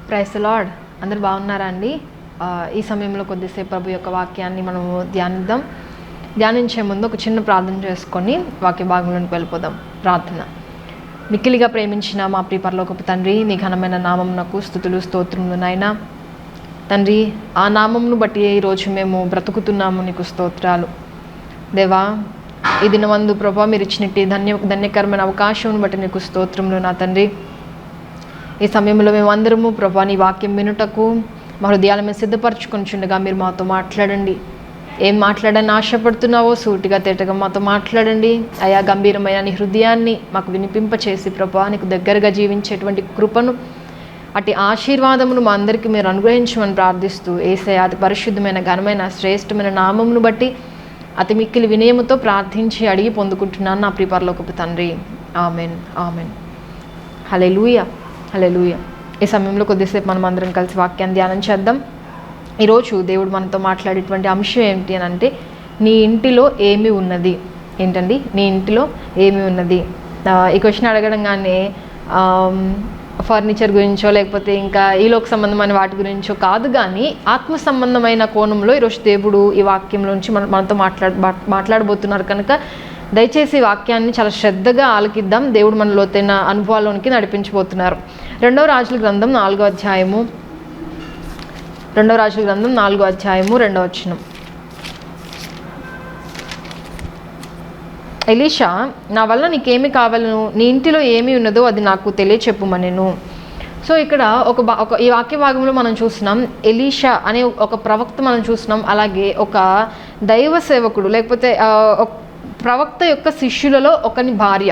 Praise the lord. అందరు బాగున్నారా అండి? ఈ సమయంలో కొద్దిసేపు ప్రభు యొక్క వాక్యాన్ని మనము ధ్యానించే ముందు ఒక చిన్న ప్రార్థన చేసుకొని వాక్య భాగంలోకి వెళ్ళిపోదాం. ప్రార్థన. మిక్కిలిగా ప్రేమించిన మా ప్రియ పరలోకపు తండ్రి, నీ ఘనమైన నామమునకు స్తుతులు స్తోత్రములు నాయనా. తండ్రి, ఆ నామమును బట్టి ఈరోజు మేము బ్రతుకుతున్నాము, నీకు స్తోత్రాలు దేవా. ఈ దినమందు ప్రభా మీరు ఇచ్చినట్టు ధన్యకరమైన అవకాశం బట్టి నీకు స్తోత్రములు నా తండ్రి. ఈ సమయంలో మేము అందరము ప్రభా నీ వాక్యం వినుటకు మా హృదయాల మీద సిద్ధపరచుకొనిచుండగా మీరు మాతో మాట్లాడండి. ఏం మాట్లాడని ఆశపడుతున్నావో సూటిగా తేటగా మాతో మాట్లాడండి అయా. గంభీరమైన నీ హృదయాన్ని మాకు వినిపింపచేసి ప్రభా నీకు దగ్గరగా జీవించేటువంటి కృపను, అటు ఆశీర్వాదమును మా అందరికీ మీరు అనుగ్రహించమని ప్రార్థిస్తూ యేసయ్య అతి పరిశుద్ధమైన ఘనమైన శ్రేష్టమైన నామమును బట్టి అతి మిక్కిలి వినయముతో ప్రార్థించి అడిగి పొందుకుంటున్నాను నా ప్రియ పరలోకపు తండ్రి. Amen, amen. Hallelujah, hallelujah. ఈ సమయంలో కొద్దిసేపు మనం అందరం కలిసి వాక్యాన్ని ధ్యానం చేద్దాం. ఈరోజు దేవుడు మనతో మాట్లాడేటువంటి అంశం ఏమిటి అని అంటే, నీ ఇంటిలో ఏమి ఉన్నది. ఏంటండి? నీ ఇంటిలో ఏమి ఉన్నది. ఈ క్వశ్చన్ అడగడంగానే ఫర్నిచర్ గురించో లేకపోతే ఇంకా ఈలోక సంబంధమైన వాటి గురించో కాదు, కానీ ఆత్మ సంబంధమైన కోణంలో ఈరోజు దేవుడు ఈ వాక్యంలోంచి మనతో మాట్లాడబోతున్నారు కనుక దయచేసి వాక్యాన్ని చాలా శ్రద్ధగా ఆలకిద్దాం. దేవుడు మన లోతైన అనుభవాల్లోనికి నడిపించబోతున్నారు. రెండవ రాజుల గ్రంథం 4వ అధ్యాయము 2వ వచనం. ఎలీషా, నా వల్ల నీకేమి కావాలను, నీ ఇంటిలో ఏమి ఉన్నదో అది నాకు తెలియచెప్పుమనెను. సో ఇక్కడ ఈ వాక్య భాగంలో మనం చూస్తున్నాం ఎలీషా అనే ఒక ప్రవక్త మనం చూస్తున్నాం. అలాగే ఒక దైవ సేవకుడు లేకపోతే ప్రవక్త యొక్క శిష్యులలో ఒకని భార్య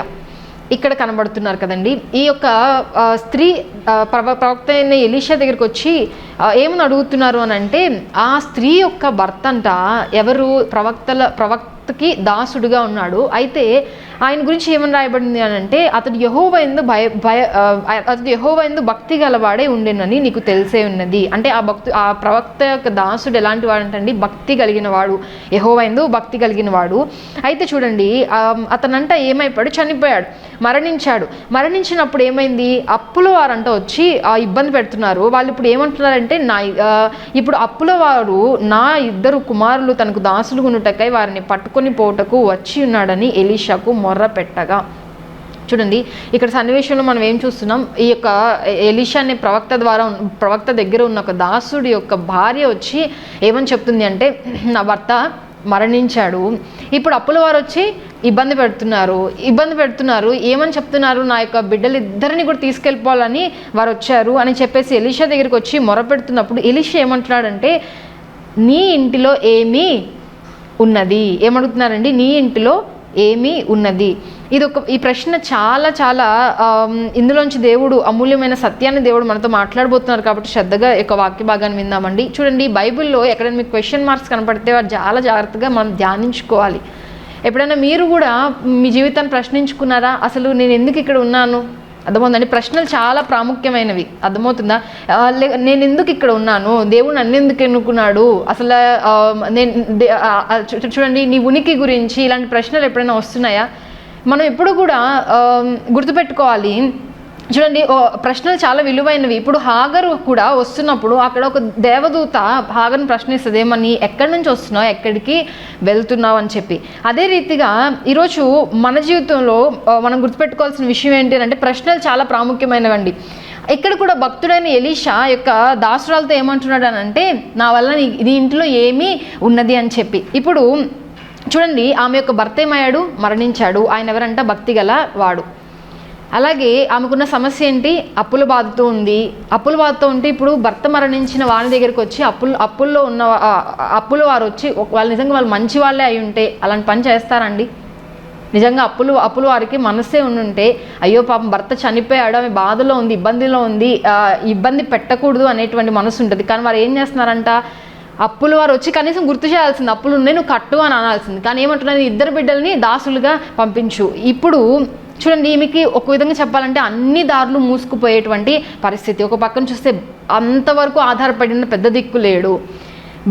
ఇక్కడ కనబడుతున్నారు కదండి. ఈ యొక్క స్త్రీ ప్రవక్త అయిన ఎలీషా దగ్గరికి వచ్చి ఏమని అడుగుతున్నారు అని అంటే, ఆ స్త్రీ యొక్క భర్త అంట ఎవరు ప్రవక్తకి దాసుడుగా ఉన్నాడు. అయితే ఆయన గురించి ఏమని రాయబడింది అని అంటే, అతడు యెహోవా యందు భక్తి గలవాడే ఉండేనని నీకు తెలిసే ఉన్నది. అంటే ఆ ప్రవక్త యొక్క దాసుడు ఎలాంటి వాడు అంటే అండి, భక్తి కలిగిన వాడు, యెహోవా యందు భక్తి కలిగిన వాడు. అయితే చూడండి, అతనంట ఏమైపోయాడు, చనిపోయాడు, మరణించినప్పుడు ఏమైంది, అప్పుల వారంట వచ్చి ఇబ్బంది పెడుతున్నారు. వాళ్ళు ఇప్పుడు ఏమంటున్నారంటే, ఇప్పుడు అప్పుల వారు నా 2 కుమారులు తనకు దాసులు కొనుటకై వారిని పట్టుకొని పోటకు వచ్చి ఉన్నాడని ఎలీషాకు మొర్ర పెట్టగా. చూడండి, ఇక్కడ సన్నివేశంలో మనం ఏం చూస్తున్నాం, ఈ యొక్క ఎలీషా అనే ప్రవక్త దగ్గర ఉన్న ఒక దాసుడి యొక్క భార్య వచ్చి ఏమని చెప్తుంది అంటే, నా భర్త మరణించాడు, ఇప్పుడు అప్పుల వారు వచ్చి ఇబ్బంది పెడుతున్నారు, ఏమని చెప్తున్నారు, నా యొక్క బిడ్డలిద్దరిని కూడా తీసుకెళ్ళిపోవాలని వారు వచ్చారు అని చెప్పేసి ఎలీషా దగ్గరికి వచ్చి మొరపెడుతున్నప్పుడు ఎలీషా ఏమంటున్నాడంటే, నీ ఇంటిలో ఏమీ ఉన్నది. ఏమడుగుతున్నారండి? నీ ఇంటిలో ఏమీ ఉన్నది. ఈ ప్రశ్న చాలా చాలా ఇందులోంచి దేవుడు అమూల్యమైన సత్యాన్ని దేవుడు మనతో మాట్లాడబోతున్నారు కాబట్టి శ్రద్ధగా యొక్క వాక్య భాగాన్ని విందామండి. చూడండి, బైబిల్లో ఎక్కడైనా మీకు క్వశ్చన్ మార్క్స్ కనపడితే వారు చాలా జాగ్రత్తగా మనం ధ్యానించుకోవాలి. ఎప్పుడైనా మీరు కూడా మీ జీవితాన్ని ప్రశ్నించుకున్నారా? అసలు నేను ఎందుకు ఇక్కడ ఉన్నాను? అర్థమవుతుందండి? ప్రశ్నలు చాలా ప్రాముఖ్యమైనవి. అర్థమవుతుందా? నేను ఎందుకు ఇక్కడ ఉన్నాను, దేవుడు నన్ను ఎందుకు ఎన్నుకున్నాడు, అసలు చూడండి, నీ ఉనికి గురించి ఇలాంటి ప్రశ్నలు ఎప్పుడైనా వస్తున్నాయా? మనం ఎప్పుడు కూడా గుర్తుపెట్టుకోవాలి. చూడండి, ప్రశ్నలు చాలా విలువైనవి. ఇప్పుడు హాగరు కూడా వస్తున్నప్పుడు అక్కడ ఒక దేవదూత హాగర్ని ప్రశ్నిస్తుంది, ఏమని, ఎక్కడి నుంచి వస్తున్నావు, ఎక్కడికి వెళ్తున్నావు అని చెప్పి. అదే రీతిగా ఈరోజు మన జీవితంలో మనం గుర్తుపెట్టుకోవాల్సిన విషయం ఏంటి అంటే, ప్రశ్నలు చాలా ప్రాముఖ్యమైనవండి. ఇక్కడ కూడా భక్తుడైన ఎలీషా యొక్క దాసురాలతో ఏమంటున్నాడు అని అంటే, నా వల్ల నీ ఇంట్లో ఏమీ ఉన్నది అని చెప్పి. ఇప్పుడు చూడండి, ఆమె యొక్క భర్త ఏమయ్యాడు, మరణించాడు. ఆయన ఎవరంట, భక్తి గల వాడు. అలాగే ఆమెకున్న సమస్య ఏంటి, అప్పుల బాధతో ఉంటే ఇప్పుడు భర్త మరణించిన వాళ్ళ దగ్గరికి వచ్చి అప్పుల వారు వచ్చి వాళ్ళు నిజంగా వాళ్ళు మంచి వాళ్ళే అయి ఉంటే అలాంటి పని చేస్తారండి? నిజంగా అప్పుల వారికి మనస్సే ఉండుంటే, అయ్యో పాపం భర్త చనిపోయాడు, ఆమె బాధలో ఉంది, ఇబ్బందిలో ఉంది, ఇబ్బంది పెట్టకూడదు అనేటువంటి మనసు ఉంటుంది. కానీ వారు ఏం చేస్తున్నారంట, అప్పుల వారు వచ్చి కనీసం గుర్తు చేయాల్సింది, అప్పులు ఉన్నాయి నువ్వు కట్టు అని అనాల్సింది. కానీ ఏమంటున్నారు, 2 బిడ్డల్ని దాసులుగా పంపించు. ఇప్పుడు చూడండి, ఈమెకి ఒక విధంగా చెప్పాలంటే అన్ని దారులు మూసుకుపోయేటువంటి పరిస్థితి. ఒక పక్కన చూస్తే అంతవరకు ఆధారపడిన పెద్ద దిక్కు లేడు.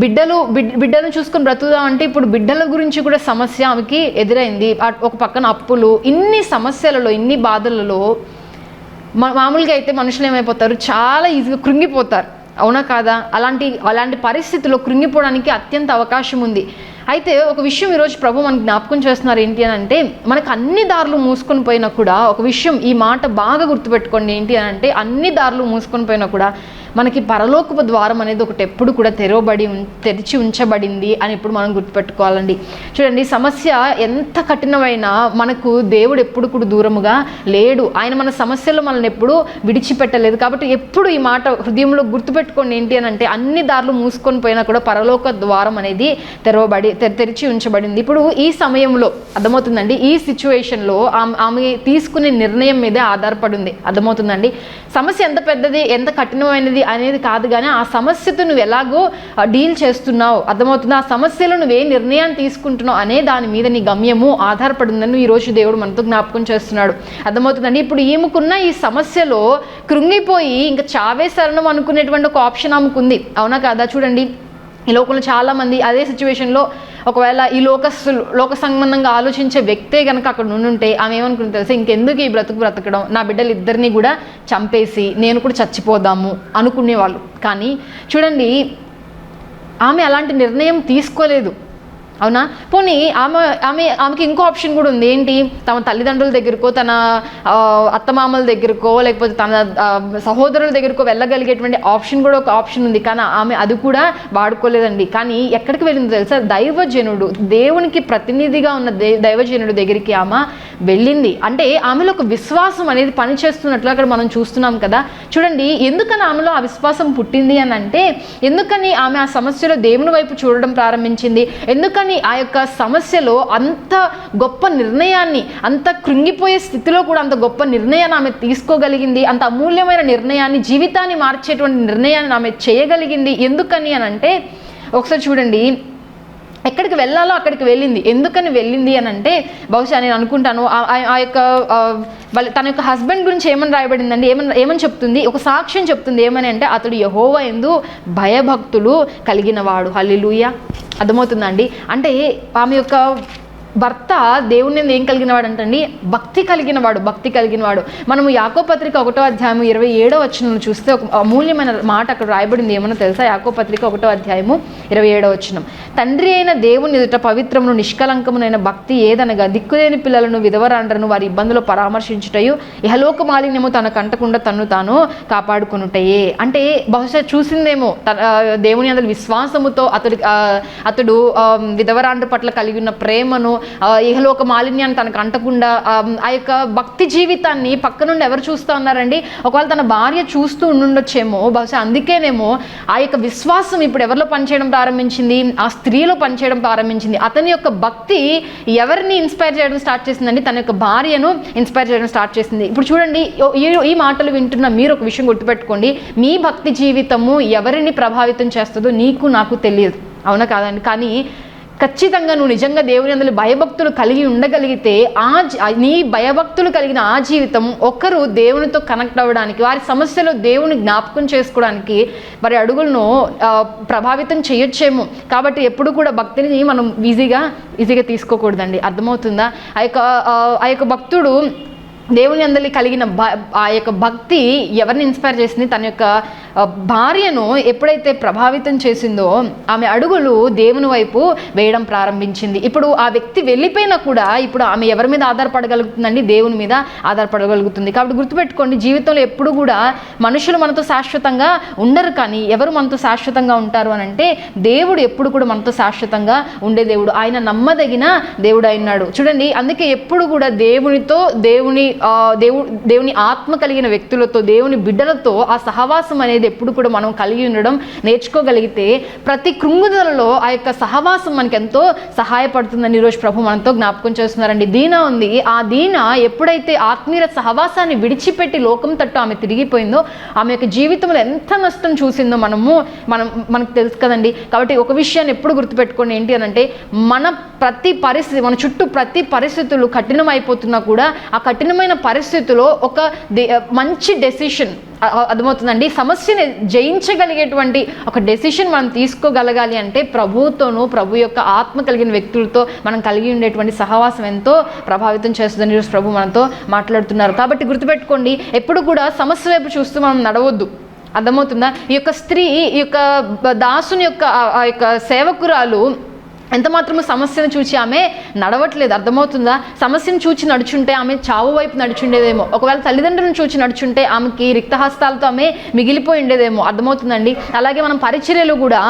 బిడ్డను చూసుకొని బ్రతుకుదామంటే ఇప్పుడు బిడ్డల గురించి కూడా సమస్య ఆమెకి ఎదురైంది. ఒక పక్కన అప్పులు, ఇన్ని సమస్యలలో, ఇన్ని బాధలలో మామూలుగా అయితే మనుషులు ఏమైపోతారు, చాలా ఈజీగా కృంగిపోతారు, అవునా కాదా? అలాంటి పరిస్థితుల్లో కృంగిపోవడానికి అత్యంత అవకాశం ఉంది. అయితే ఒక విషయం ఈరోజు ప్రభు మనకు జ్ఞాపకం చేస్తున్నారు ఏంటి అని అంటే, మనకు అన్ని దారులు మూసుకొని పోయినా కూడా ఒక విషయం, ఈ మాట బాగా గుర్తుపెట్టుకోండి, ఏంటి అని అంటే అన్ని దారులు మూసుకొని పోయినా కూడా మనకి పరలోకపు ద్వారం అనేది ఒకటి ఎప్పుడు కూడా తెరిచి ఉంచబడింది అని ఎప్పుడు మనం గుర్తుపెట్టుకోవాలండి. చూడండి, సమస్య ఎంత కఠినమైనా మనకు దేవుడు ఎప్పుడు కూడా దూరముగా లేడు. ఆయన మన సమస్యలు మనల్ని ఎప్పుడు విడిచిపెట్టలేదు. కాబట్టి ఎప్పుడు ఈ మాట హృదయంలో గుర్తుపెట్టుకోండి, ఏంటి అని అంటే అన్ని దారులు మూసుకొని పోయినా కూడా పరలోక ద్వారం అనేది తెరిచి ఉంచబడింది. ఇప్పుడు ఈ సమయంలో అర్థమవుతుందండి, ఈ సిచ్యువేషన్లో ఆమె తీసుకునే నిర్ణయం మీదే ఆధారపడి ఉంది. అర్థమవుతుందండి, సమస్య ఎంత పెద్దది ఎంత కఠినమైనది అనేది కాదు, కానీ ఆ సమస్యతో నువ్వు ఎలాగో డీల్ చేస్తున్నావు, అర్థమవుతుందా? ఆ సమస్యలో నువ్వే నిర్ణయాన్ని తీసుకుంటున్నావు అనే దాని మీద నీ గమ్యము ఆధారపడి ఉందని ఈరోజు దేవుడు మనతో జ్ఞాపకం చేస్తున్నాడు. అర్థమవుతుందండి, ఇప్పుడు ఈమెకున్న ఈ సమస్యలో కృంగిపోయి ఇంకా చావే శరణం అనుకునేటువంటి ఒక ఆప్షన్ ఆమెకుంది, అవునా కాదా? చూడండి, ఈ లోకంలో చాలామంది అదే సిచ్యువేషన్లో ఒకవేళ ఈ లోక సంబంధంగా ఆలోచించే వ్యక్తే కనుక అక్కడ నుండుంటే ఆమె ఏమనుకుంటుంది తెలుసా? ఇంకెందుకు ఈ బ్రతకడం, నా బిడ్డలు ఇద్దరిని కూడా చంపేసి నేను కూడా చచ్చిపోదాము అనుకునేవాళ్ళు. కానీ చూడండి, ఆమె అలాంటి నిర్ణయం తీసుకోలేదు, అవునా? పోనీ ఆమెకి ఇంకో ఆప్షన్ కూడా ఉంది. ఏంటి? తమ తల్లిదండ్రుల దగ్గరకో, తన అత్తమామల దగ్గరకో, లేకపోతే తన సహోదరుల దగ్గరకో వెళ్ళగలిగేటువంటి ఆప్షన్ కూడా ఒక ఆప్షన్ ఉంది. కానీ ఆమె అది కూడా వాడుకోలేదండి. కానీ ఎక్కడికి వెళ్ళిందో తెలుసా? దైవజనుడు, దేవునికి ప్రతినిధిగా ఉన్న దైవజనుడు దగ్గరికి ఆమె వెళ్ళింది. అంటే ఆమెలో ఒక విశ్వాసం అనేది పనిచేస్తున్నట్లు అక్కడ మనం చూస్తున్నాం కదా. చూడండి, ఎందుకని ఆమెలో ఆ విశ్వాసం పుట్టింది అని అంటే, ఎందుకని ఆమె ఆ సమస్యలో దేవుని వైపు చూడడం ప్రారంభించింది, ఎందుకని ఆ యొక్క సమస్యలో అంత గొప్ప నిర్ణయాన్ని, అంత కృంగిపోయే స్థితిలో కూడా అంత గొప్ప నిర్ణయాన్ని ఆమె తీసుకోగలిగింది, అంత అమూల్యమైన నిర్ణయాన్ని, జీవితాన్ని మార్చేటువంటి నిర్ణయాన్ని ఆమె చేయగలిగింది. ఎందుకని అని అంటే, ఒకసారి చూడండి, ఎక్కడికి వెళ్ళాలో అక్కడికి వెళ్ళింది. ఎందుకని వెళ్ళింది అని అంటే, బహుశా నేను అనుకుంటాను ఆ యొక్క తన యొక్క హస్బెండ్ గురించి ఏమని రాయబడిందండి, ఏమని చెప్తుంది? ఒక సాక్ష్యం చెప్తుంది. ఏమని అంటే, అతడు యెహోవా యందు భయభక్తులు కలిగిన వాడు. హల్లెలూయా. అర్థమవుతుందండి, అంటే ఆమె యొక్క భర్త దేవుని ఏం కలిగినవాడు అంటండి? భక్తి కలిగినవాడు. మనము యాకోబు పత్రిక 1వ అధ్యాయము 27వ వచనం చూస్తే ఒక అమూల్యమైన మాట అక్కడ రాయబడింది. ఏమన్నా తెలుసా? యాకోబు పత్రిక 1వ అధ్యాయము 27వ వచనం, తండ్రి అయిన దేవుని ఎదుట పవిత్రమును నిష్కలంకమునైన భక్తి ఏదనగా దిక్కులేని పిల్లలను, విధవరాండ్రను వారి ఇబ్బందులు పరామర్శించుటయు, ఇహలోక మాలిన్యము తనకు అంటకుండా తన్ను తాను కాపాడుకొనుటయే. అంటే బహుశా చూసిందేమో దేవుని అందరి విశ్వాసముతో అతడు విధవరాండ్ర పట్ల కలిగి ఉన్న ప్రేమను, ఇహలోక మాలిన్యాన్ని తనకు అంటకుండా ఆ యొక్క భక్తి జీవితాన్ని పక్క నుండి ఎవరు చూస్తూ ఉన్నారండి? ఒకవేళ తన భార్య చూస్తూ ఉండుండొచ్చేమో, బహుశా అందుకేనేమో ఆ యొక్క విశ్వాసం ఇప్పుడు ఎవరిలో పనిచేయడం ప్రారంభించింది? ఆ స్త్రీలో పనిచేయడం ప్రారంభించింది. అతని యొక్క భక్తి ఎవరిని ఇన్స్పైర్ చేయడం స్టార్ట్ చేసిందండి? తన యొక్క భార్యను ఇన్స్పైర్ చేయడం స్టార్ట్ చేసింది. ఇప్పుడు చూడండి, ఈ మాటలు వింటున్న మీరు ఒక విషయం గుర్తుపెట్టుకోండి, మీ భక్తి జీవితము ఎవరిని ప్రభావితం చేస్తుందో నీకు నాకు తెలియదు, అవునా కాదండి? కానీ ఖచ్చితంగా నువ్వు నిజంగా దేవుని యందు భయభక్తులు కలిగి ఉండగలిగితే నీ భయభక్తులు కలిగిన ఆ జీవితం ఒకరు దేవునితో కనెక్ట్ అవ్వడానికి, వారి సమస్యలో దేవుని జ్ఞాపకం చేసుకోవడానికి వారి అడుగులను ప్రభావితం చేయొచ్చేమో. కాబట్టి ఎప్పుడు కూడా భక్తిని మనం ఈజీగా తీసుకోకూడదండి. అర్థమవుతుందా? ఆ యొక్క భక్తుడు దేవుని అందరి కలిగిన ఆ యొక్క భక్తి ఎవరిని ఇన్స్పైర్ చేసింది? తన యొక్క భార్యను ఎప్పుడైతే ప్రభావితం చేసిందో ఆమె అడుగులు దేవుని వైపు వేయడం ప్రారంభించింది. ఇప్పుడు ఆ వ్యక్తి వెళ్ళిపోయినా కూడా ఇప్పుడు ఆమె ఎవరి మీద ఆధారపడగలుగుతుందండి? దేవుని మీద ఆధారపడగలుగుతుంది. కాబట్టి గుర్తుపెట్టుకోండి, జీవితంలో ఎప్పుడు కూడా మనుషులు మనతో శాశ్వతంగా ఉండరు, కానీ ఎవరు మనతో శాశ్వతంగా ఉంటారు అని అంటే దేవుడు ఎప్పుడు కూడా మనతో శాశ్వతంగా ఉండే దేవుడు. ఆయన నమ్మదగిన దేవుడు అయినాడు. చూడండి, అందుకే ఎప్పుడు కూడా దేవునితో, దేవుని ఆత్మ కలిగిన వ్యక్తులతో, దేవుని బిడ్డలతో ఆ సహవాసం అనేది ఎప్పుడు కూడా మనం కలిగి ఉండడం నేర్చుకోగలిగితే ప్రతి కృంగుదలలో ఆ యొక్క సహవాసం మనకి ఎంతో సహాయపడుతుందని ఈరోజు ప్రభు మనతో జ్ఞాపకం చేస్తున్నారండి. దీనా ఉంది, ఆ దీనా ఎప్పుడైతే ఆత్మీయ సహవాసాన్ని విడిచిపెట్టి లోకం తట్టు ఆమె తిరిగిపోయిందో ఆమె యొక్క జీవితంలో ఎంత నష్టం చూసిందో మనకు తెలుసు కదండి. కాబట్టి ఒక విషయాన్ని ఎప్పుడు గుర్తుపెట్టుకోండి, ఏంటి అని అంటే మన చుట్టూ ప్రతి పరిస్థితులు కఠినం అయిపోతున్నా కూడా ఆ కఠినమైన కఠినమైన పరిస్థితిలో ఒక మంచి డెసిషన్, అర్థమవుతుందండి, సమస్యని జయించగలిగేటువంటి ఒక డెసిషన్ మనం తీసుకోగలగాలి అంటే ప్రభుతోనూ, ప్రభు యొక్క ఆత్మ కలిగిన వ్యక్తులతో మనం కలిగి ఉండేటువంటి సహవాసం ఎంతో ప్రభావితం చేస్తుందని ఈరోజు ప్రభు మనతో మాట్లాడుతున్నారు. కాబట్టి గుర్తుపెట్టుకోండి, ఎప్పుడు కూడా సమస్య వైపు చూస్తూ మనం నడవద్దు. అర్థమవుతుందా? ఈ యొక్క స్త్రీ, ఈ యొక్క దాసుని యొక్క ఆ యొక్క సేవకురాలు ఎంత మాత్రము సమస్యను చూచి ఆమె నడవట్లేదు. అర్థమవుతుందా? సమస్యను చూచి నడుచుంటే ఆమె చావు వైపు నడుచుండేదేమో. ఒకవేళ తల్లిదండ్రులను చూచి నడుచుంటే ఆమెకి రిక్తహస్తాలతో ఆమె మిగిలిపోయి ఉండేదేమో. అర్థమవుతుందండి? అలాగే మనం పరిచర్యలో కూడా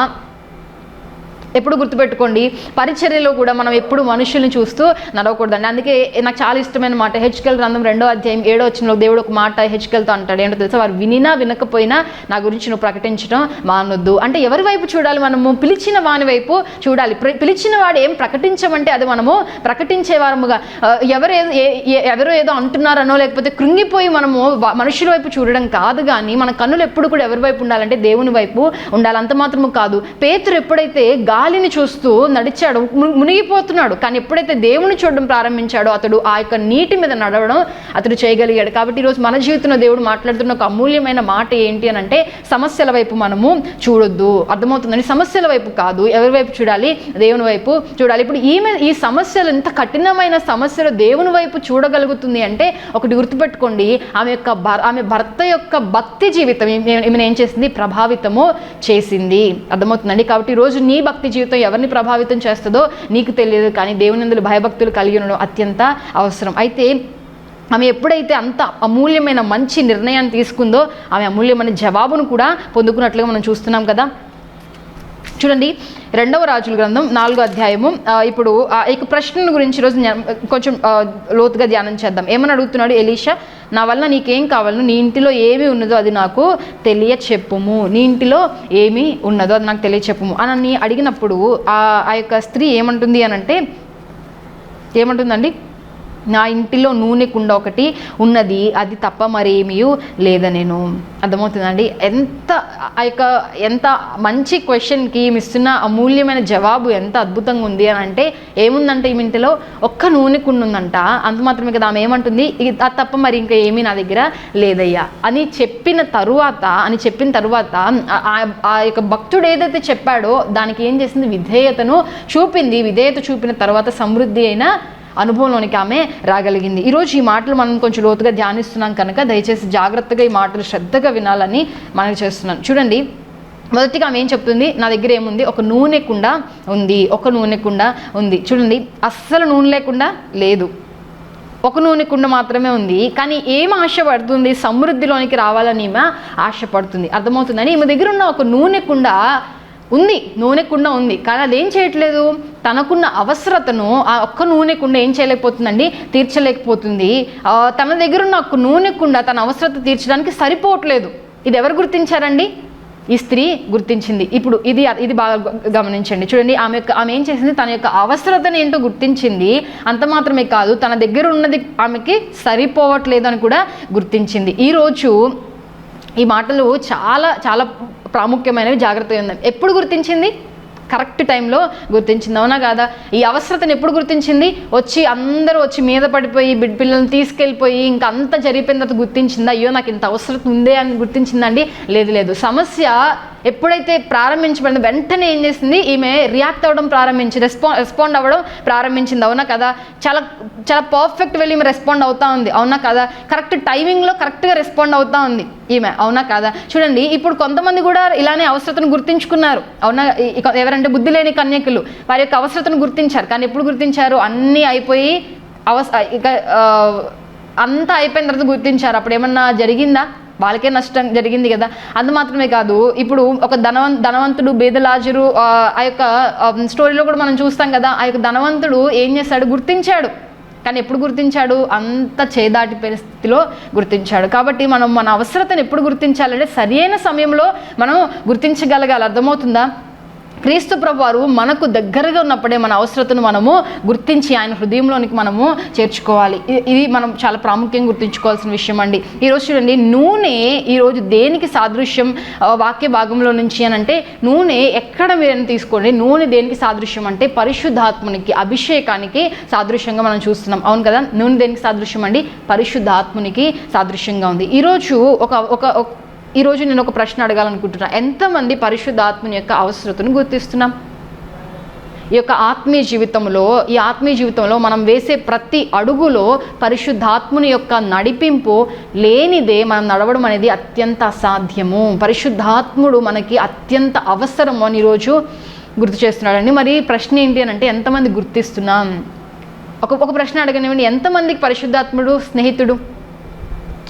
ఎప్పుడు గుర్తుపెట్టుకోండి, పరిచర్యలో కూడా మనం ఎప్పుడు మనుషుల్ని చూస్తూ నడవకూడదండి. అందుకే నాకు చాలా ఇష్టమైన మాట, హెచ్కేల్ గ్రంథం 2వ అధ్యాయం 7వ వచనంలో దేవుడు ఒక మాట హెచ్కేల్తో అంటాడు. ఏంటో తెలుసా? వారు వినినా వినకపోయినా నా గురించి నువ్వు ప్రకటించడం మానొద్దు. అంటే ఎవరి వైపు చూడాలి? మనము పిలిచిన వాని వైపు చూడాలి. పిలిచిన వాడు ఏం ప్రకటించమంటే అది మనము ప్రకటించే వారముగా, ఎవరో ఏదో అంటున్నారనో లేకపోతే కృంగిపోయి మనము మనుషుల వైపు చూడడం కాదు. కానీ మన కన్నులు ఎప్పుడు కూడా ఎవరి వైపు ఉండాలంటే దేవుని వైపు ఉండాలి. అంత మాత్రము కాదు, పేతురు ఎప్పుడైతే గాలిని చూస్తూ నడిచాడు, మునిగిపోతున్నాడు, కానీ ఎప్పుడైతే దేవుని చూడడం ప్రారంభించాడో అతడు ఆ యొక్క నీటి మీద నడవడం అతడు చేయగలిగాడు. కాబట్టి ఈరోజు మన జీవితంలో దేవుడు మాట్లాడుతున్న ఒక అమూల్యమైన మాట ఏంటి అని అంటే, సమస్యల వైపు మనము చూడొద్దు. అర్థమవుతుందని? సమస్యల వైపు కాదు, ఎవరి వైపు చూడాలి? దేవుని వైపు చూడాలి. ఇప్పుడు ఈ సమస్యలు, ఇంత కఠినమైన సమస్యలు దేవుని వైపు చూడగలుగుతుంది అంటే ఒకటి గుర్తుపెట్టుకోండి, ఆమె భర్త యొక్క భక్తి జీవితం ఈమెను ఏం చేసింది? ప్రభావితము చేసింది. అర్థమవుతుందండి? కాబట్టి ఈరోజు నీ భక్తి జీవితం ఎవరిని ప్రభావితం చేస్తుందో నీకు తెలియదు, కానీ దేవునందుల భయభక్తులు కలిగి ఉండడం అత్యంత అవసరం. అయితే ఆమె ఎప్పుడైతే అంత అమూల్యమైన మంచి నిర్ణయాన్ని తీసుకుందో ఆమె అమూల్యమైన జవాబును కూడా పొందుకున్నట్లుగా మనం చూస్తున్నాం కదా. చూడండి, 2వ రాజుల గ్రంథం 4వ అధ్యాయము. ఇప్పుడు ఈ ప్రశ్న గురించి ఈరోజు కొంచెం లోతుగా ధ్యానం చేద్దాం. ఏమని అడుగుతున్నాడు ఎలీషా? నా వల్ల నీకేం కావాలను, నీ ఇంటిలో ఏమి ఉన్నదో అది నాకు తెలియచెప్పుము, నీ ఇంటిలో ఏమి ఉన్నదో అది నాకు తెలియచెప్పుము అని అడిగినప్పుడు ఆ యొక్క స్త్రీ ఏమంటుంది అని అంటే, ఏమంటుందండి? నా ఇంటిలో నూనె కుండ ఒకటి ఉన్నది, అది తప్ప మరేమీ లేదనేను. అర్థమవుతుందండి? ఎంత మంచి క్వశ్చన్కి ఇస్తున్న అమూల్యమైన జవాబు ఎంత అద్భుతంగా ఉంది అని అంటే, ఏముందంటే ఈ ఇంటిలో ఒక్క నూనె కుండ ఉందంట. అంత మాత్రమే కదా, ఆమె ఏమంటుంది? అది తప్ప మరి ఇంకా ఏమీ నా దగ్గర లేదయ్యా అని చెప్పిన తరువాత ఆ యొక్క భక్తుడు ఏదైతే చెప్పాడో దానికి ఏం చేసింది? విధేయతను చూపింది. విధేయత చూపిన తర్వాత సమృద్ధి అయిన అనుభవంలోనికి ఆమె రాగలిగింది. ఈరోజు ఈ మాటలు మనం కొంచెం లోతుగా ధ్యానిస్తున్నాం కనుక దయచేసి జాగ్రత్తగా ఈ మాటలు శ్రద్ధగా వినాలని మనకి చేస్తున్నాను. చూడండి, మొదటిగా ఆమె ఏం చెప్తుంది? నా దగ్గర ఏముంది? ఒక నూనె కుండ ఉంది, ఒక నూనె కుండ ఉంది. చూడండి, అస్సలు నూనె లేకుండా లేదు, ఒక నూనె కుండ మాత్రమే ఉంది. కానీ ఏం ఆశపడుతుంది? సమృద్ధిలోనికి రావాలని ఈమె ఆశపడుతుంది. అర్థమవుతుందని? ఈమె దగ్గర ఉన్న ఒక నూనె కుండ ఉంది, కానీ అదేం చేయట్లేదు? తనకున్న అవసరతను ఆ ఒక్క నూనె కుండ ఏం చేయలేకపోతుందండి? తీర్చలేకపోతుంది. తన దగ్గర ఉన్న ఒక్క నూనె కుండ తన అవసరత తీర్చడానికి సరిపోవట్లేదు. ఇది ఎవరు గుర్తించారండి? ఈ స్త్రీ గుర్తించింది. ఇప్పుడు ఇది బాగా గమనించండి. చూడండి, ఆమె ఏం చేసింది? తన యొక్క అవసరతను ఏంటో గుర్తించింది. అంత మాత్రమే కాదు, తన దగ్గర ఉన్నది ఆమెకి సరిపోవట్లేదు అని కూడా గుర్తించింది. ఈరోజు ఈ మాటలు చాలా చాలా ప్రాముఖ్యమైనవి, జాగ్రత్తగా ఉందండి. ఎప్పుడు గుర్తించింది? కరెక్ట్ టైంలో గుర్తించింది. అవునా కాదా? ఈ అవసరతను ఎప్పుడు గుర్తించింది? అందరూ వచ్చి మీద పడిపోయి పిల్లల్ని తీసుకెళ్ళిపోయి ఇంకా అంతా జరిగిపోయిన తర్వాత గుర్తించిందా? అయ్యో నాకు ఇంత అవసరం ఉందే అని గుర్తించిందండి? లేదు. సమస్య ఎప్పుడైతే ప్రారంభించబడింది వెంటనే ఏం చేసింది? ఈమె రియాక్ట్ అవ్వడం ప్రారంభించింది, రెస్పాండ్ అవ్వడం ప్రారంభించింది. అవునా కదా? చాలా చాలా పర్ఫెక్ట్ వెళ్ళి ఈమె రెస్పాండ్ అవుతా ఉంది. అవునా కదా? కరెక్ట్ టైమింగ్లో కరెక్ట్గా రెస్పాండ్ అవుతా ఉంది ఈమె. అవునా కాదా? చూడండి, ఇప్పుడు కొంతమంది కూడా ఇలానే అవసరతను గుర్తించుకున్నారు. అవునా? ఎవరంటే బుద్ధి లేని కన్యకులు వారి యొక్క అవసరతను గుర్తించారు. కానీ ఎప్పుడు గుర్తించారు? అన్నీ అయిపోయి అంతా అయిపోయిన తర్వాత గుర్తించారు. అప్పుడు ఏమన్నా జరిగిందా? వాళ్ళకే నష్టం జరిగింది కదా. అంత మాత్రమే కాదు, ఇప్పుడు ఒక ధనవంతుడు బేద లాజరు ఆ యొక్క స్టోరీలో కూడా మనం చూస్తాం కదా. ఆ యొక్క ధనవంతుడు ఏం చేశాడు? గుర్తించాడు. కానీ ఎప్పుడు గుర్తించాడు? అంత చేదాటి పరిస్థితిలో గుర్తించాడు. కాబట్టి మనం మన అవసరతను ఎప్పుడు గుర్తించాలంటే సరైన సమయంలో మనం గుర్తించగలగాలి. అర్థమవుతుందా? క్రీస్తు ప్రభువారు మనకు దగ్గరగా ఉన్నప్పుడే మన అవసరతను మనము గుర్తించి ఆయన హృదయంలోనికి మనము చేర్చుకోవాలి. ఇది మనం చాలా ప్రాముఖ్యంగా గుర్తుంచుకోవాల్సిన విషయం అండి. ఈరోజు చూడండి, నూనె ఈరోజు దేనికి సాదృశ్యం వాక్య భాగంలో నుంచి అని అంటే, నూనె ఎక్కడ మీరు తీసుకోండి, నూనె దేనికి సాదృశ్యం అంటే పరిశుద్ధాత్మునికి, అభిషేకానికి సాదృశ్యంగా మనం చూస్తున్నాం. అవును కదా? నూనె దేనికి సాదృశ్యం అండి? పరిశుద్ధాత్మునికి సాదృశ్యంగా ఉంది. ఈరోజు నేను ఒక ప్రశ్న అడగాలనుకుంటున్నా. ఎంతమంది పరిశుద్ధాత్మని యొక్క అవసరతను గుర్తిస్తున్నాం? ఈ ఆత్మీయ జీవితంలో మనం వేసే ప్రతి అడుగులో పరిశుద్ధాత్ముని యొక్క నడిపింపు లేనిదే మనం నడవడం అనేది అత్యంత అసాధ్యము. పరిశుద్ధాత్ముడు మనకి అత్యంత అవసరము అని ఈరోజు గుర్తు చేస్తున్నాడండి. మరి ప్రశ్న ఏంటి అని అంటే, ఎంతమంది గుర్తిస్తున్నాం? ఒక ప్రశ్న అడగనివ్వండి, ఎంతమందికి పరిశుద్ధాత్ముడు స్నేహితుడు?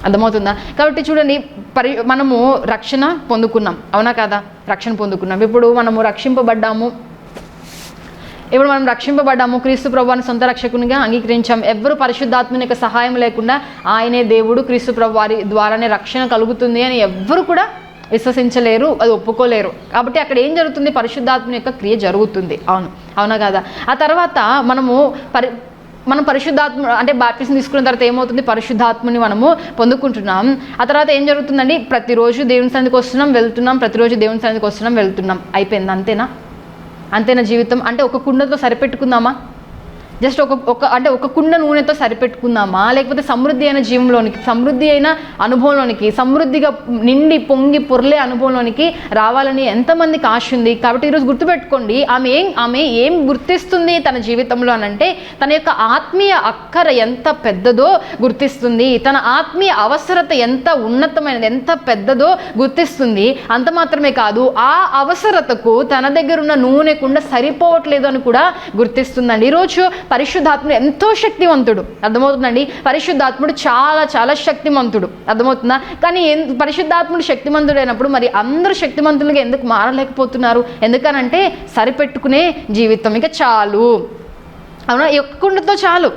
అర్థమవుతుందా? కాబట్టి చూడండి, మనము రక్షణ పొందుకున్నాం, అవునా కదా? రక్షణ పొందుకున్నాం. ఇప్పుడు మనం రక్షింపబడ్డాము, క్రీస్తు ప్రభువాన్ని సొంత రక్షకునిగా అంగీకరించాం. ఎవరు పరిశుద్ధాత్మని యొక్క సహాయం లేకుండా ఆయనే దేవుడు, క్రీస్తు ప్రభు వారి ద్వారానే రక్షణ కలుగుతుంది అని ఎవ్వరు కూడా విశ్వసించలేరు, అది ఒప్పుకోలేరు. కాబట్టి అక్కడ ఏం జరుగుతుంది? పరిశుద్ధాత్మని యొక్క క్రియ జరుగుతుంది. అవునా కదా? ఆ తర్వాత మనం పరిశుద్ధాత్మ అంటే బాప్టిజం తీసుకున్న తర్వాత ఏమవుతుంది? పరిశుద్ధాత్మని మనము పొందుకుంటున్నాం. ఆ తర్వాత ఏం జరుగుతుందండి? ప్రతిరోజు దేవుని సన్నిధికి వస్తున్నాం, వెళ్తున్నాం. అయిపోయింది. అంతేనా జీవితం? అంటే ఒక కుండతో సరిపెట్టుకుందామా? జస్ట్ ఒక కుండ నూనెతో సరిపెట్టుకుందామా? లేకపోతే సమృద్ధి అయిన జీవంలోనికి, సమృద్ధి అయిన అనుభవంలోనికి, సమృద్ధిగా నిండి పొంగి పొర్లే అనుభవంలోనికి రావాలని ఎంతమందికి ఆశ ఉంది? కాబట్టి ఈరోజు గుర్తుపెట్టుకోండి, ఆమె ఏం గుర్తిస్తుంది తన జీవితంలో అనంటే, తన యొక్క ఆత్మీయ అక్కర ఎంత పెద్దదో గుర్తిస్తుంది, తన ఆత్మీయ అవసరత ఎంత ఉన్నతమైనది, ఎంత పెద్దదో గుర్తిస్తుంది. అంత మాత్రమే కాదు, ఆ అవసరతకు తన దగ్గర ఉన్న నూనె కుండ సరిపోవట్లేదు అని కూడా గుర్తిస్తుందండి. ఈరోజు పరిశుద్ధాత్ముడు ఎంతో శక్తివంతుడు, అర్థమవుతుందండి? పరిశుద్ధాత్ముడు చాలా చాలా శక్తిమంతుడు, అర్థమవుతుందా? కానీ పరిశుద్ధాత్ముడు శక్తిమంతుడైనప్పుడు మరి అందరూ శక్తిమంతులుగా ఎందుకు మారలేకపోతున్నారు? ఎందుకనంటే సరిపెట్టుకునే జీవితం ఇక చాలు, అవునా? ఒక్క కుండతో చాలు,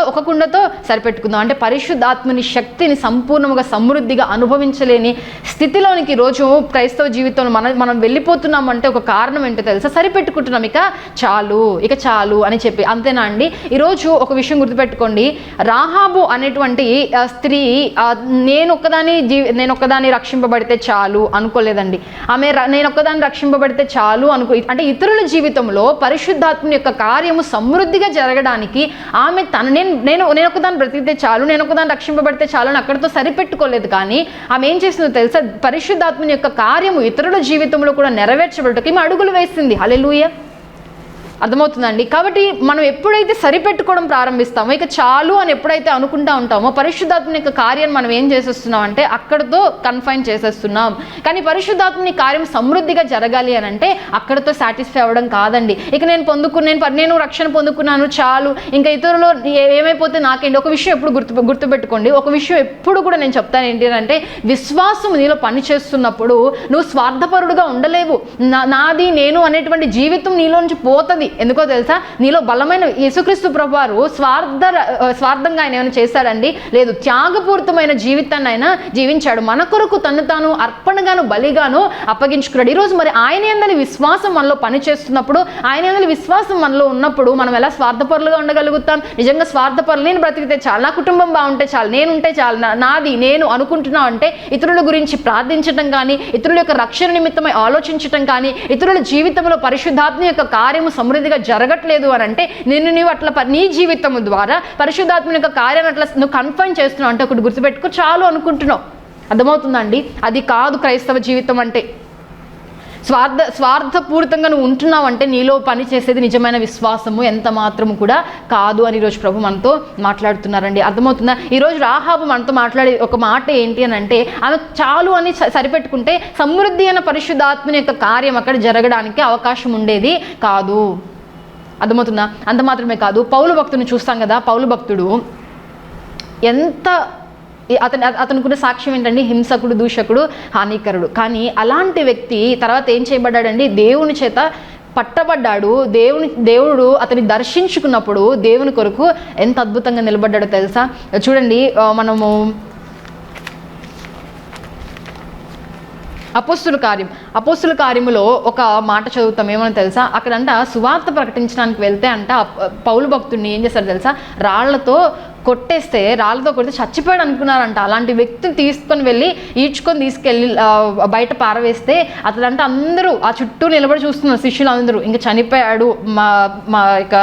ఒక కుండతో సరిపెట్టుకుందాం అంటే పరిశుద్ధాత్మని శక్తిని సంపూర్ణంగా సమృద్ధిగా అనుభవించలేని స్థితిలోనికి రోజు క్రైస్తవ జీవితంలో మనం వెళ్ళిపోతున్నామంటే ఒక కారణం ఏంటో తెలుసా? సరిపెట్టుకుంటున్నాం, ఇక చాలు అని చెప్పి. అంతేనా అండి? ఈరోజు ఒక విషయం గుర్తుపెట్టుకోండి, రాహాబు అనేటువంటి స్త్రీ నేను ఒక్కదాన్ని రక్షింపబడితే చాలు అనుకోలేదండి. ఆమె నేను ఒక్కదాన్ని రక్షింపబడితే చాలు అంటే ఇతరుల జీవితంలో పరిశుద్ధాత్మని యొక్క కార్యము సమృద్ధిగా జరగడానికి ఆమె నేను ఒకదాన్ని బ్రతికితే చాలు, నేను ఒకదాన్ని రక్షింపబడితే చాలు అని అక్కడితో సరిపెట్టుకోలేదు. కానీ ఆమె ఏం చేసిందో తెలుసా? పరిశుద్ధాత్మని యొక్క కార్యము ఇతరుల జీవితంలో కూడా నెరవేర్చబడటకి ఈమె అడుగులు వేసింది. హల్లెలూయా! అర్థమవుతుందండి? కాబట్టి మనం ఎప్పుడైతే సరిపెట్టుకోవడం ప్రారంభిస్తామో, ఇక చాలు అని ఎప్పుడైతే అనుకుంటా ఉంటామో, పరిశుద్ధాత్మని యొక్క కార్యాన్ని మనం ఏం చేసేస్తున్నాం అంటే అక్కడితో కన్ఫైన్ చేసేస్తున్నాం. కానీ పరిశుద్ధాత్మని కార్యం సమృద్ధిగా జరగాలి అని అంటే అక్కడితో సాటిస్ఫై అవ్వడం కాదండి. ఇక నేను రక్షణ పొందుకున్నాను చాలు, ఇంకా ఇతరులు ఏమైపోతే నాకేంటి? ఒక విషయం ఎప్పుడు గుర్తుపెట్టుకోండి, ఒక విషయం ఎప్పుడు కూడా నేను చెప్తాను ఏంటి అంటే, విశ్వాసం నీలో పనిచేస్తున్నప్పుడు నువ్వు స్వార్థపరుడుగా ఉండలేవు. నాది నేను అనేటువంటి జీవితం నీలోంచి పోతుంది. ఎందుకో తెలుసా? నీలో బలమైన యేసుక్రీస్తు ప్రభువారు స్వార్థంగా ఆయన ఏమైనా చేశాడండి? లేదు. త్యాగపూరితమైన జీవితాన్ని ఆయన జీవించాడు. మన కొరకు తను తాను అర్పణగాను బలిగాను అప్పగించుకున్నాడు. ఈరోజు మరి ఆయన యందలి విశ్వాసం మనలో పనిచేస్తున్నప్పుడు, ఆయన యందలి విశ్వాసం మనలో ఉన్నప్పుడు మనం ఎలా స్వార్థపరులుగా ఉండగలుగుతాం? నిజంగా స్వార్థపరులు, నేను బ్రతికితే చాలు, నా కుటుంబం బాగుంటే చాలు, నేనుంటే చాలు, నాది నేను అనుకుంటున్నా అంటే ఇతరుల గురించి ప్రార్థించడం కానీ, ఇతరుల యొక్క రక్షణ నిమిత్తమై ఆలోచించడం కానీ, ఇతరుల జీవితంలో పరిశుద్ధాత్మ యొక్క కార్యము సమృద్ధిగా జరగట్లేదు అని అంటే నీవు అట్లా నీ జీవితం ద్వారా పరిశుద్ధాత్మ యొక్క కార్యాన్ని అట్లా నువ్వు కన్ఫైన్ చేస్తున్నావు అంటే ఒకటి గుర్తుపెట్టుకో, చాలు అనుకుంటున్నావు. అర్థమవుతుందండి? అది కాదు క్రైస్తవ జీవితం అంటే. స్వార్థపూరితంగా నువ్వు ఉంటున్నావు అంటే నీలో పని చేసేది నిజమైన విశ్వాసము ఎంత మాత్రము కూడా కాదు అని ఈరోజు ప్రభు మనతో మాట్లాడుతున్నారండి. అర్థమవుతుందా? ఈరోజు రాహాబు మనతో మాట్లాడే ఒక మాట ఏంటి అని అంటే, ఆమె చాలు అని సరిపెట్టుకుంటే సమృద్ధి అయిన పరిశుద్ధాత్మని యొక్క కార్యం అక్కడ జరగడానికి అవకాశం ఉండేది కాదు. అర్థమవుతుందా? అంత మాత్రమే కాదు, పౌలు భక్తుని చూస్తాం కదా, పౌలు భక్తుడు ఎంత అతనుకున్న సాక్ష్యం ఏంటండి? హింసకుడు, దూషకుడు, హానికరుడు. కానీ అలాంటి వ్యక్తి తర్వాత ఏం చేయబడ్డాడండి? దేవుని చేత పట్టబడ్డాడు. దేవుడు అతన్ని దర్శించుకున్నప్పుడు దేవుని కొరకు ఎంత అద్భుతంగా నిలబడ్డాడో తెలుసా? చూడండి, మనము అపోస్తుల కార్యములో ఒక మాట చదువుతాం, ఏమని తెలుసా? అక్కడంట సువార్త ప్రకటించడానికి వెళ్తే అంట పౌలు భక్తుడిని ఏం చేస్తారు తెలుసా? రాళ్లతో కొడితే చచ్చిపోయాడు అనుకున్నారంట. అలాంటి వ్యక్తిని తీసుకొని వెళ్ళి ఈడ్చుకొని తీసుకెళ్ళి బయట పారవేస్తే అతడంట అందరూ ఆ చుట్టూ నిలబడి చూస్తున్నారు శిష్యులు అందరూ, ఇంకా చనిపోయాడు, మా ఇక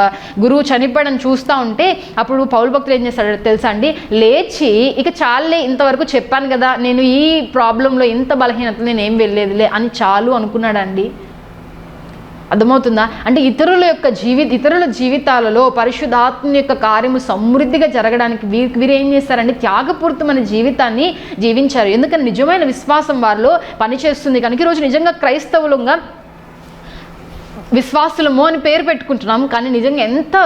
గురువు చనిపోయాడని చూస్తూ ఉంటే అప్పుడు పౌలు భక్తులు ఏం చేస్తాడు తెలుసా అండి? లేచి ఇక చాలే, ఇంతవరకు చెప్పాను కదా, నేను ఈ ప్రాబ్లంలో ఇంత బలహీనతలు నేను ఏం వెళ్ళేదిలే అని చాలు అనుకున్నాడండి. అర్థమవుతుందా? అంటే ఇతరుల జీవితాలలో పరిశుద్ధాత్మ యొక్క కార్యము సమృద్ధిగా జరగడానికి వీరు ఏం చేస్తారంటే త్యాగపూరితమైన జీవితాన్ని జీవించారు. ఎందుకంటే నిజమైన విశ్వాసం వారిలో పనిచేస్తుంది కనుక ఈరోజు నిజంగా క్రైస్తవులుగా విశ్వాసులము అని పేరు పెట్టుకుంటున్నాం, కానీ నిజంగా ఎంత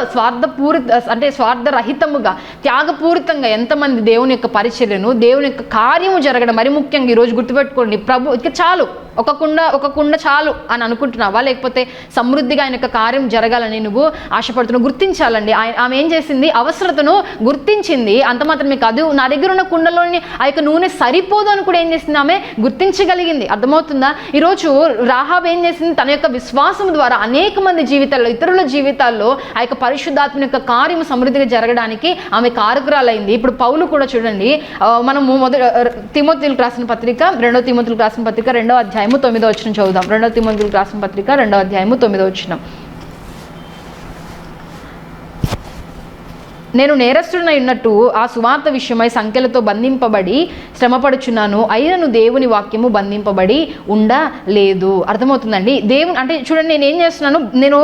స్వార్థరహితముగా త్యాగపూరితంగా ఎంతమంది దేవుని యొక్క పరిచర్యను, దేవుని యొక్క కార్యము జరగడం. మరి ముఖ్యంగా ఈరోజు గుర్తుపెట్టుకోండి, ప్రభు ఇక చాలు, ఒక కుండ చాలు అని అనుకుంటున్నావా? లేకపోతే సమృద్ధిగా ఆయన యొక్క కార్యం జరగాలని నువ్వు ఆశపడుతున్నావు? గుర్తించాలండి. ఆమె ఏం చేసింది? అవసరతను గుర్తించింది. అంత మాత్రమే కాదు, నా దగ్గర ఉన్న కుండలోని ఆ యొక్క నూనె సరిపోదు అని కూడా ఏం చేసింది? ఆమె గుర్తించగలిగింది. అర్థమవుతుందా? ఈరోజు రాహాబ్ ఏం చేసింది? తన యొక్క విశ్వాసం ద్వారా అనేక మంది జీవితాల్లో, ఇతరుల జీవితాల్లో ఆ యొక్క పరిశుద్ధాత్మ యొక్క కార్యం సమృద్ధిగా జరగడానికి ఆమె కారకురాలైంది. ఇప్పుడు పౌలు కూడా చూడండి, మనము తిమోతిలకు రాసిన పత్రిక 2 తిమోతిలకు రాసిన పత్రిక 2వ అధ్యాయము 9వ వచనం చదువుదాం. 2 తిమోతిలకు రాసిన పత్రిక 2వ అధ్యాయము 9వ వచనం. నేను నేరస్తుడనై ఉన్నట్టు ఆ సువార్త విషయమై సంఖ్యలతో బంధింపబడి శ్రమపడుచున్నాను, అయినను దేవుని వాక్యము బంధింపబడి ఉండలేదు. అర్థమవుతుందండి? దేవుని అంటే చూడండి, నేను ఏం చేస్తున్నాను? నేను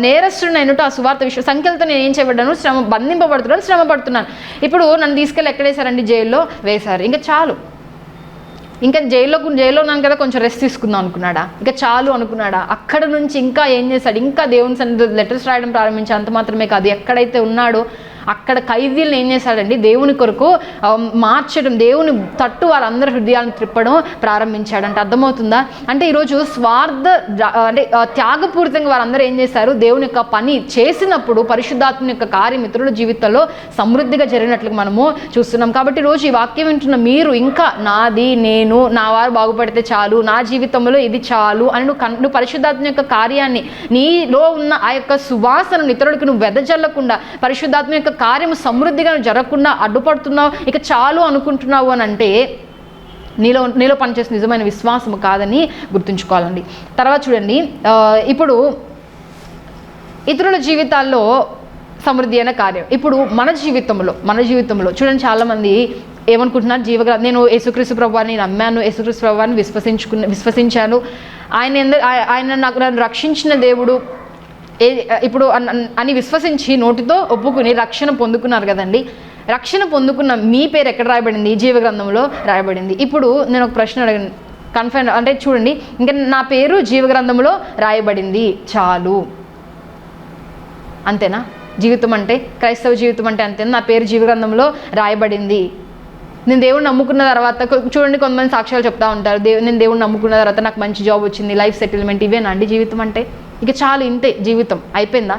నేరస్తుడనైనట్టు ఆ సువార్త విషయం సంఖ్యలతో నేను ఏం చేయబడ్డాను? బంధింపబడుతున్నాను, శ్రమ పడుతున్నాను. ఇప్పుడు నన్ను తీసుకెళ్ళి ఎక్కడేశారండి? జైల్లో వేశారు. ఇంకా చాలు, ఇంకా జైల్లో ఉన్నాను కదా, కొంచెం రెస్ట్ తీసుకుందాం అనుకున్నాడా? ఇంకా చాలు అనుకున్నాడా? అక్కడ నుంచి ఇంకా ఏం చేశాడు? ఇంకా దేవుని సన్నిధిలో లెటర్స్ రాయడం ప్రారంభించి, అంత మాత్రమే కాదు, ఎక్కడైతే ఉన్నాడో అక్కడ ఖైదీలను ఏం చేశాడండి? దేవుని కొరకు మార్చడం, దేవుని తట్టు వారందరి హృదయాలను త్రిప్పడం ప్రారంభించాడంట. అర్థమవుతుందా? అంటే ఈరోజు అంటే త్యాగపూరితంగా వారందరూ ఏం చేశారు? దేవుని యొక్క పని చేసినప్పుడు పరిశుద్ధాత్మ యొక్క కార్యం ఇతరుల జీవితంలో సమృద్ధిగా జరిగినట్లుగా మనము చూస్తున్నాం. కాబట్టి ఈరోజు ఈ వాక్యం వింటున్న మీరు ఇంకా నాది, నేను, నా వారు బాగుపడితే చాలు, నా జీవితంలో ఇది చాలు అని నువ్వు పరిశుద్ధాత్మ యొక్క కార్యాన్ని, నీలో ఉన్న ఆ యొక్క సువాసనను ఇతరులకు నువ్వు వెదజల్లకుండా, పరిశుద్ధాత్మ యొక్క కార్యము సమృద్ధిగా జరగకుండా అడ్డుపడుతున్నావు, ఇక చాలు అనుకుంటున్నావు అని అంటే నీలో పనిచేసిన నిజమైన విశ్వాసము కాదని గుర్తుంచుకోవాలండి. తర్వాత చూడండి, ఇప్పుడు ఇతరుల జీవితాల్లో సమృద్ధి అయిన కార్యం. ఇప్పుడు మన జీవితంలో చూడండి, చాలామంది ఏమనుకుంటున్నారు? నేను యేసుక్రీస్తు ప్రభువాన్ని నమ్మాను, యేసుక్రీస్తు ప్రభువాన్ని విశ్వసించాను, ఆయన నన్ను రక్షించిన దేవుడు ఇప్పుడు అని విశ్వసించి నోటితో ఒప్పుకుని రక్షణ పొందుకున్నారు కదండి. రక్షణ పొందుకున్న మీ పేరు ఎక్కడ రాయబడింది? జీవ గ్రంథంలో రాయబడింది. ఇప్పుడు నేను ఒక ప్రశ్న అడిగాను, కన్ఫైన్ అంటే చూడండి, ఇంకా నా పేరు జీవ గ్రంథంలో రాయబడింది చాలు, అంతేనా? జీవితం అంటే, క్రైస్తవ జీవితం అంటే అంతేనా? నా పేరు జీవ గ్రంథంలో రాయబడింది, నేను దేవుడిని నమ్ముకున్న తర్వాత, చూడండి కొంతమంది సాక్ష్యాలు చెప్తా ఉంటారు, నేను దేవుడిని నమ్ముకున్న తర్వాత నాకు మంచి జాబ్ వచ్చింది, లైఫ్ సెటిల్మెంట్, ఇవేనా అండి జీవితం అంటే? ఇక చాలు, ఇంతే జీవితం అయిపోయిందా?